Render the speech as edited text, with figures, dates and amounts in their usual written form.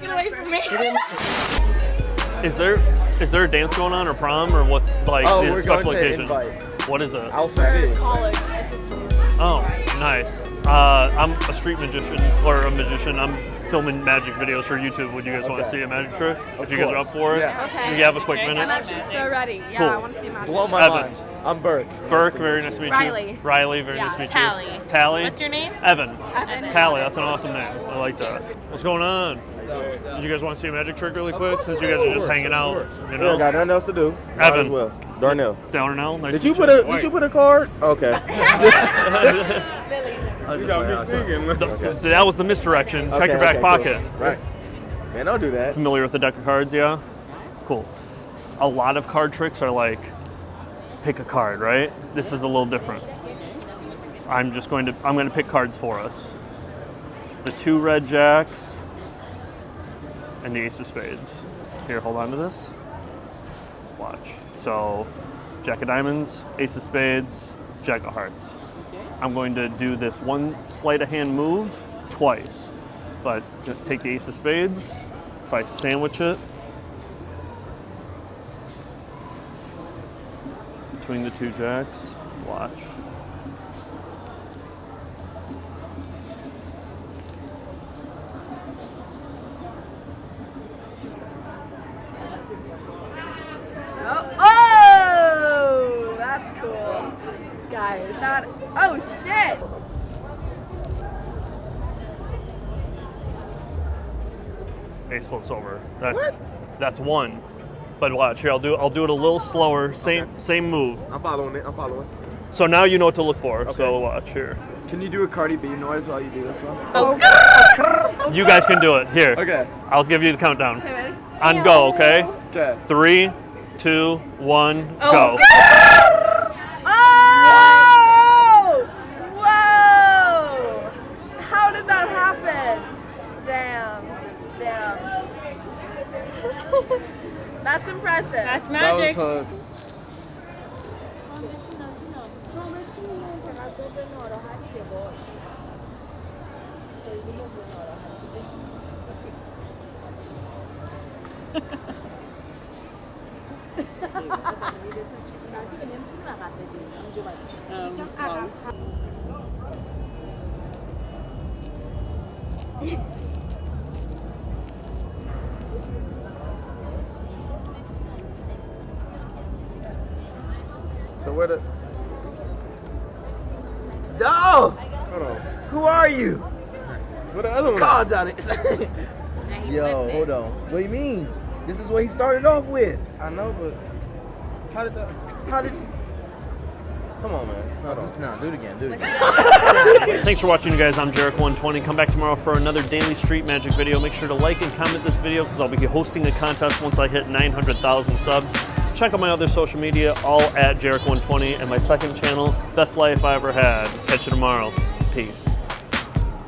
Get away from me. Is there a dance going on or prom or what's like Oh, the we're special going to occasion? invite. What is it? Alpha College. Oh, nice. I'm a street magician or a magician. I'm filming magic videos for YouTube. Would you guys want to Okay. see a magic trick? Of If you guys are up course. for it? Yeah. Okay. You have a quick I'm minute? actually so ready. Yeah, Cool. I want to see magic. Blow my Evan. mind. I'm Burke. Burke, very nice to meet you. Riley. Riley, very Yeah, nice to meet Tally. you. Tally. What's your name? Evan. Evan. Tally, that's an awesome name. I like that. What's going on? You guys want to see a magic trick really quick since you guys are just hanging out? You We know? don't got nothing else to do. Might Evan. as well. Darnell. Darnell, nice Did to you meet put a Did you put a card? Okay. That was the misdirection. Check your back pocket. Cool. Right. Man, don't do that. Familiar with the deck of cards, yeah? Cool. A lot of card tricks are like, pick a card, right? This is a little different. I'm going to pick cards for us. The 2 red jacks and the ace of spades. Here, hold on to this. Watch. So, jack of diamonds, ace of spades, jack of hearts. I'm going to do this one sleight of hand move twice. But just take the ace of spades. If I sandwich it between the 2 jacks, watch. Oh, that's cool. Guys. Oh, shit. Ace flips over. That's 1. But watch here. I'll do it a little slower. Same move. I'm following it. I'm following. So now you know what to look for. So watch here. Can you do a Cardi B noise while you do this one? You guys can do it. Here. Okay. I'll give you the countdown. Okay, ready? On go. Okay. Okay. 3, 2, 1, go. Oh! Whoa! How did that happen? Damn. That's impressive. That's That magic. was So where the? Oh! Hold on. Who are you? Where the other one? Cards out of Yo, hold on. What do you mean? This is what he started off with. I know, but how did? Come on, man. Do it again. Thanks for watching, you guys. I'm Jericho120. Come back tomorrow for another daily street magic video. Make sure to like and comment this video because I'll be hosting a contest once I hit 900,000 subs. Check out my other social media, all at Jericho120, and my second channel, Best Life I Ever Had. Catch you tomorrow. Peace.